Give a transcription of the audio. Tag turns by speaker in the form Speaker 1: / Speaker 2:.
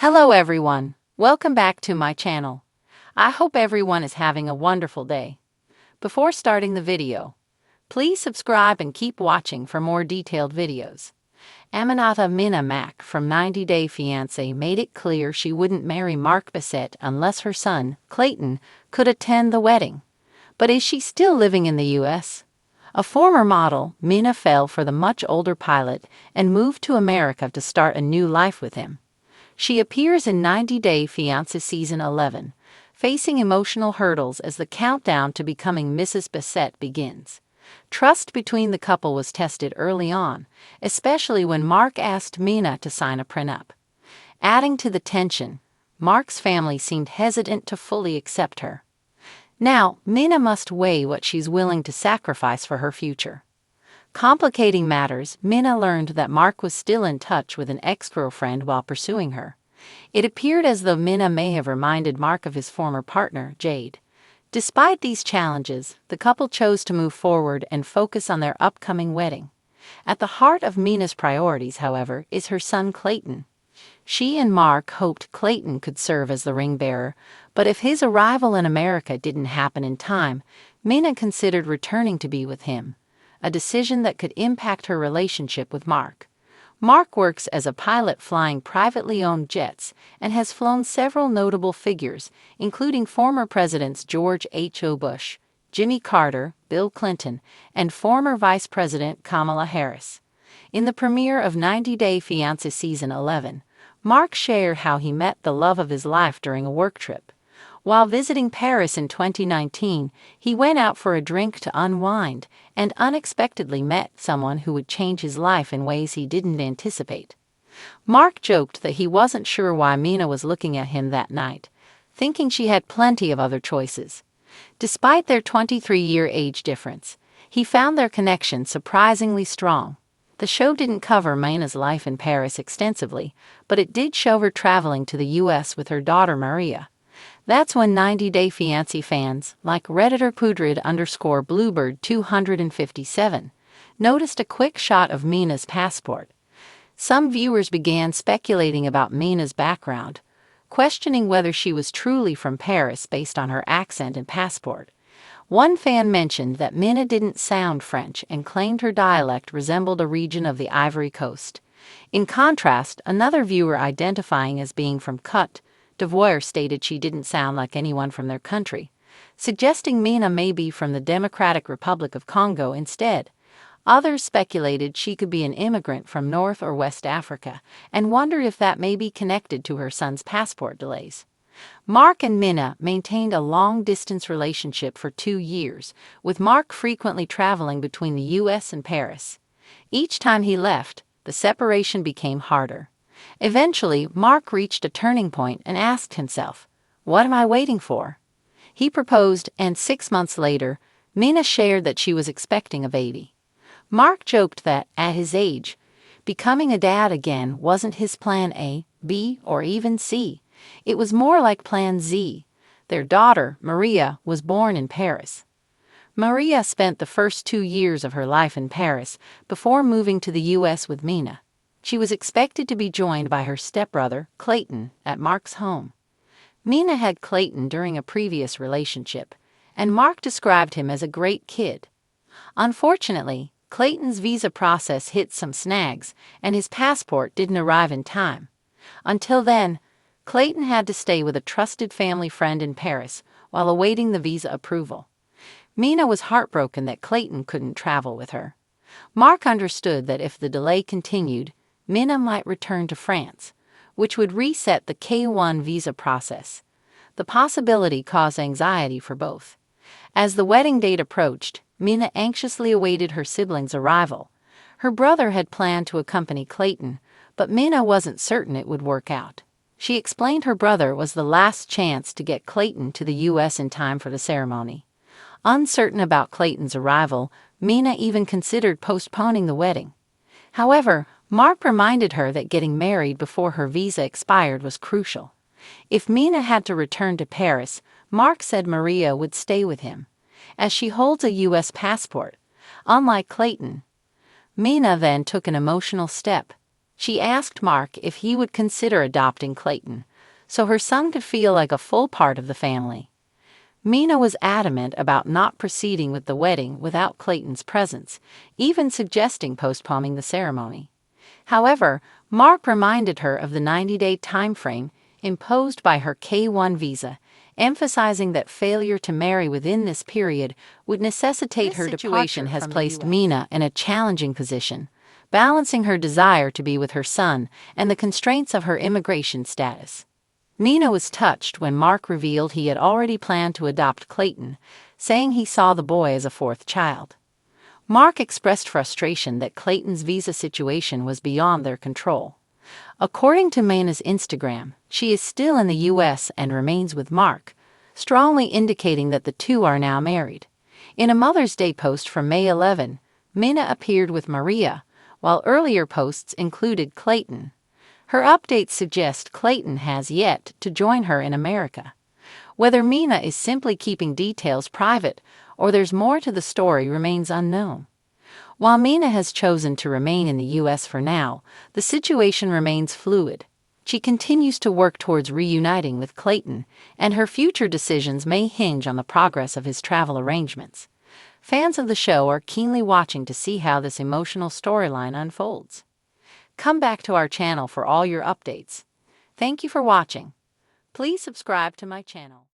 Speaker 1: Hello everyone, welcome back to my channel. I hope everyone is having a wonderful day. Before starting the video, please subscribe and keep watching for more detailed videos. Mina Mack from 90 Day Fiancé made it clear she wouldn't marry Mark Bissett unless her son, Clayton, could attend the wedding. But is she still living in the US? A former model, Mina fell for the much older pilot and moved to America to start a new life with him. She appears in 90 Day Fiancé Season 11, facing emotional hurdles as the countdown to becoming Mrs. Bissett begins. Trust between the couple was tested early on, especially when Mark asked Mina to sign a prenup. Adding to the tension, Mark's family seemed hesitant to fully accept her. Now, Mina must weigh what she's willing to sacrifice for her future. Complicating matters, Mina learned that Mark was still in touch with an ex-girlfriend while pursuing her. It appeared as though Mina may have reminded Mark of his former partner, Jade. Despite these challenges, the couple chose to move forward and focus on their upcoming wedding. At the heart of Mina's priorities, however, is her son Clayton. She and Mark hoped Clayton could serve as the ring bearer, but if his arrival in America didn't happen in time, Mina considered returning to be with him, a decision that could impact her relationship with Mark. Mark works as a pilot flying privately owned jets and has flown several notable figures, including former presidents George H.W. Bush, Jimmy Carter, Bill Clinton, and former Vice President Kamala Harris. In the premiere of 90 Day Fiancé Season 11, Mark shared how he met the love of his life during a work trip. While visiting Paris in 2019, he went out for a drink to unwind and unexpectedly met someone who would change his life in ways he didn't anticipate. Mark joked that he wasn't sure why Mina was looking at him that night, thinking she had plenty of other choices. Despite their 23-year age difference, he found their connection surprisingly strong. The show didn't cover Mina's life in Paris extensively, but it did show her traveling to the US with her daughter Maria. That's when 90 Day Fiancé fans, like Redditor Pudrid_Bluebird257, noticed a quick shot of Mina's passport. Some viewers began speculating about Mina's background, questioning whether she was truly from Paris based on her accent and passport. One fan mentioned that Mina didn't sound French and claimed her dialect resembled a region of the Ivory Coast. In contrast, another viewer identifying as being from Côte d'Ivoire stated she didn't sound like anyone from their country, suggesting Mina may be from the Democratic Republic of Congo instead. Others speculated she could be an immigrant from North or West Africa and wondered if that may be connected to her son's passport delays. Mark and Mina maintained a long-distance relationship for 2 years, with Mark frequently traveling between the US and Paris. Each time he left, the separation became harder. Eventually, Mark reached a turning point and asked himself, "What am I waiting for?" He proposed, and 6 months later, Mina shared that she was expecting a baby. Mark joked that, at his age, becoming a dad again wasn't his plan A, B, or even C. It was more like Plan Z. Their daughter, Maria, was born in Paris. Maria spent the first 2 years of her life in Paris before moving to the US with Mina. She was expected to be joined by her stepbrother, Clayton, at Mark's home. Mina had Clayton during a previous relationship, and Mark described him as a great kid. Unfortunately, Clayton's visa process hit some snags, and his passport didn't arrive in time. Until then, Clayton had to stay with a trusted family friend in Paris while awaiting the visa approval. Mina was heartbroken that Clayton couldn't travel with her. Mark understood that if the delay continued, Mina might return to France, which would reset the K-1 visa process. The possibility caused anxiety for both. As the wedding date approached, Mina anxiously awaited her siblings' arrival. Her brother had planned to accompany Clayton, but Mina wasn't certain it would work out. She explained her brother was the last chance to get Clayton to the US in time for the ceremony. Uncertain about Clayton's arrival, Mina even considered postponing the wedding. However, Mark reminded her that getting married before her visa expired was crucial. If Mina had to return to Paris, Mark said Maria would stay with him, as she holds a US passport, unlike Clayton. Mina then took an emotional step. She asked Mark if he would consider adopting Clayton, so her son could feel like a full part of the family. Mina was adamant about not proceeding with the wedding without Clayton's presence, even suggesting postponing the ceremony. However, Mark reminded her of the 90-day time frame imposed by her K-1 visa, emphasizing that failure to marry within this period would necessitate her departure. This situation has placed Mina in a challenging position, balancing her desire to be with her son and the constraints of her immigration status. Mina was touched when Mark revealed he had already planned to adopt Clayton, saying he saw the boy as a fourth child. Mark expressed frustration that Clayton's visa situation was beyond their control. According to Mina's Instagram, she is still in the U.S. and remains with Mark, strongly indicating that the two are now married. In a Mother's Day post from May 11, Mina appeared with Maria, while earlier posts included Clayton. Her updates suggest Clayton has yet to join her in America. Whether Mina is simply keeping details private or there's more to the story remains unknown. While Mina has chosen to remain in the U.S. for now, the situation remains fluid. She continues to work towards reuniting with Clayton, and her future decisions may hinge on the progress of his travel arrangements. Fans of the show are keenly watching to see how this emotional storyline unfolds. Come back to our channel for all your updates. Thank you for watching. Please subscribe to my channel.